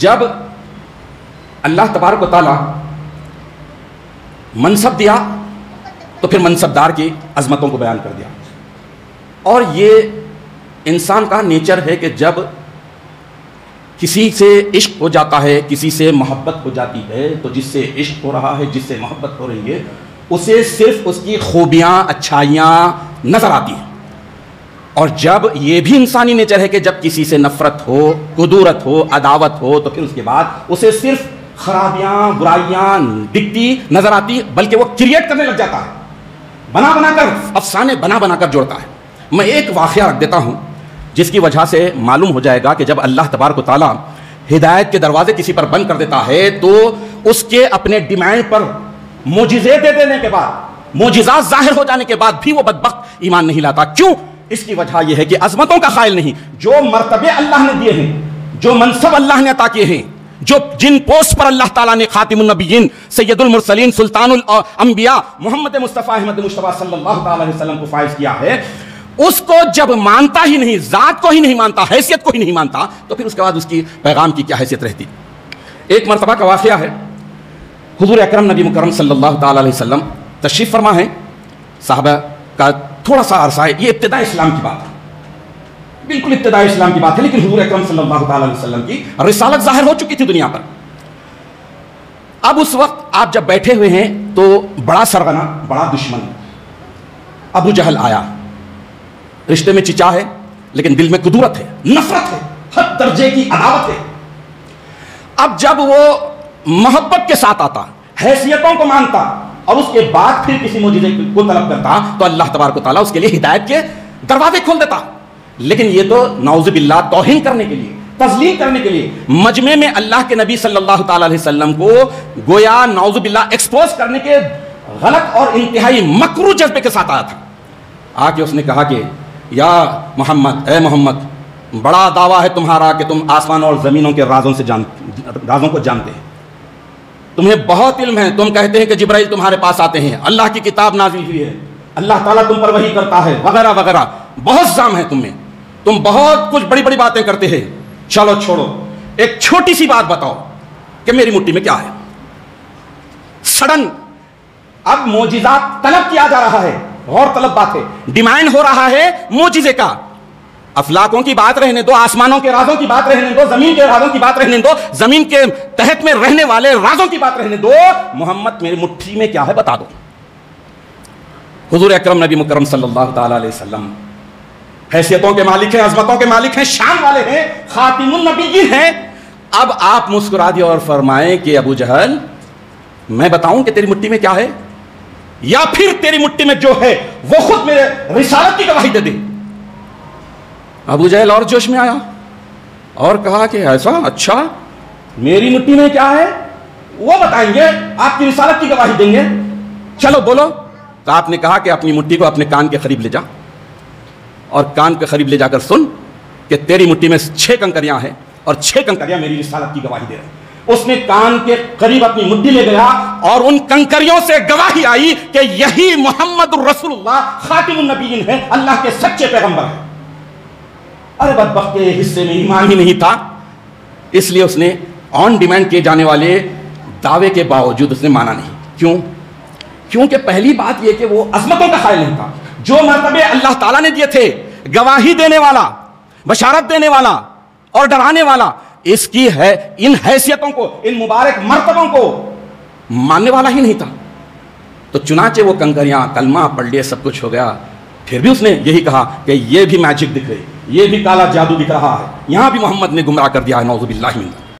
جب اللہ تبارک و تعالیٰ منصب دیا تو پھر منصبدار کی عظمتوں کو بیان کر دیا. اور یہ انسان کا نیچر ہے کہ جب کسی سے عشق ہو جاتا ہے، کسی سے محبت ہو جاتی ہے، تو جس سے عشق ہو رہا ہے، جس سے محبت ہو رہی ہے، اسے صرف اس کی خوبیاں، اچھائیاں نظر آتی ہیں. اور جب یہ بھی انسانی نیچر ہے کہ جب کسی سے نفرت ہو، کدورت ہو، عداوت ہو، تو پھر اس کے بعد اسے صرف خرابیاں، برائیاں دکھتی نظر آتی، بلکہ وہ کریٹ کرنے لگ جاتا ہے، بنا بنا کر افسانے بنا بنا کر جوڑتا ہے. میں ایک واقعہ رکھ دیتا ہوں جس کی وجہ سے معلوم ہو جائے گا کہ جب اللہ تبارک و تعالیٰ ہدایت کے دروازے کسی پر بند کر دیتا ہے تو اس کے اپنے ڈیمانڈ پر معجزے دے دینے کے بعد، معجزات ظاہر ہو جانے کے بعد بھی وہ بدبخت ایمان نہیں لاتا. کیوں؟ اس کی وجہ یہ ہے کہ عظمتوں کا قائل نہیں. جو مرتبے اللہ نے دیے ہیں، جو منصب اللہ نے عطا کیے ہیں، جن پوسٹ پر اللہ تعالیٰ نے خاتم النبیین، سید المرسلین، سلطان الانبیاء محمد مصطفیٰ احمد مصطفیٰ صلی اللہ تعالیٰ علیہ وسلم کو فائز کیا ہے، اس کو جب مانتا ہی نہیں، ذات کو ہی نہیں مانتا، حیثیت کو ہی نہیں مانتا، تو پھر اس کے بعد اس کی پیغام کی کیا حیثیت رہتی. ایک مرتبہ کا واقعہ ہے، حضور اکرم نبی مکرم صلی اللہ تعالیٰ علیہ وسلم تشریف فرما ہے. صحابہ کا تھوڑا سا عرصہ ہے، یہ ابتدائی اسلام کی بات ہے، بالکل ابتدائی اسلام کی بات ہے، لیکن حضور اکرم صلی اللہ تعالیٰ علیہ وسلم کی رسالت ظاہر ہو چکی تھی دنیا پر. اب اس وقت آپ جب بیٹھے ہوئے ہیں تو بڑا سرغنہ، بڑا دشمن ابو جہل آیا. رشتے میں چچا ہے لیکن دل میں کدورت ہے، نفرت ہے، حد درجے کی عداوت ہے. اب جب وہ محبت کے ساتھ آتا، حیثیتوں کو مانتا اور اس کے بعد پھر کسی معجزے کو طلب کرتا تو اللہ تبارک و تعالیٰ اس کے لیے ہدایت کے دروازے کھول دیتا. لیکن یہ تو نعوذ باللہ توہین کرنے کے لیے، تذلیل کرنے کے لیے مجمع میں اللہ کے نبی صلی اللہ تعالیٰ علیہ وسلم کو گویا نعوذ باللہ ایکسپوز کرنے کے غلط اور انتہائی مکروہ جذبے کے ساتھ آیا تھا. آ کے اس نے کہا کہ یا محمد، اے محمد، بڑا دعویٰ ہے تمہارا کہ تم آسمان اور زمینوں کے رازوں کو جانتے ہیں، تمہیں بہت علم ہے، تم کہتے ہیں کہ جبرائیل تمہارے پاس آتے ہیں، اللہ کی کتاب نازل ہوئی ہے، اللہ تعالیٰ تم پر وحی کرتا ہے، وغیرہ وغیرہ، بہت زام ہے تم میں، تم بہت کچھ بڑی بڑی باتیں کرتے ہیں. چلو چھوڑو، ایک چھوٹی سی بات بتاؤ کہ میری مٹھی میں کیا ہے. سڈن اب معجزات طلب کیا جا رہا ہے، غور طلب بات ہے، ڈیمانڈ ہو رہا ہے معجزے کا. افلاکوں کی بات رہنے دو، آسمانوں کے رازوں کی بات رہنے دو، زمین کے رازوں کی بات رہنے دو، زمین کے تحت میں رہنے والے رازوں کی بات رہنے دو، محمد میری مٹھی میں کیا ہے بتا دو. حضور اکرم نبی مکرم صلی اللہ تعالیٰ علیہ وسلم حیثیتوں کے مالک ہیں، عظمتوں کے مالک ہیں، شان والے ہیں، خاتم النبیین ہیں. اب آپ مسکرا دیا اور فرمائیں کہ ابو جہل، میں بتاؤں کہ تیری مٹھی میں کیا ہے، یا پھر تیری مٹھی میں جو ہے وہ خود میرے رسالت کی گواہی دے دے. ابو جہل اور جوش میں آیا اور کہا کہ ایسا، اچھا میری مٹھی میں کیا ہے وہ بتائیں گے، آپ کی رسالت کی گواہی دیں گے، چلو بولو. تو آپ نے کہا کہ اپنی مٹھی کو اپنے کان کے قریب لے جا اور کان کے قریب لے جا کر سن کہ تیری مٹھی میں 6 کنکریاں ہیں اور 6 کنکریاں میری رسالت کی گواہی دے رہے ہیں. اس نے کان کے قریب اپنی مٹھی لے گیا اور ان کنکریوں سے گواہی آئی کہ یہی محمد الرسول اللہ خاتم النبیین ہے، اللہ کے سچے پیغمبر ہیں. ارے بدبخت کے حصے میں ایمان ہی نہیں تھا، اس لیے اس نے آن ڈیمانڈ کیے جانے والے دعوے کے باوجود اس نے مانا نہیں. کیوں؟ کیونکہ پہلی بات یہ کہ وہ عظمتوں کا قائل نہیں تھا. جو مرتبے اللہ تعالیٰ نے دیے تھے، گواہی دینے والا، بشارت دینے والا اور ڈرانے والا، اس کی ہے ان حیثیتوں کو، ان مبارک مرتبوں کو ماننے والا ہی نہیں تھا. تو چنانچہ وہ کنکریاں، کلمہ پڑھ لیے، سب کچھ ہو گیا، پھر بھی اس نے یہی کہا کہ یہ بھی میجک دکھ رہی، یہ بھی کالا جادو دکھ رہا ہے، یہاں بھی محمد نے گمراہ کر دیا ہے، نعوذ باللہ من ذلک.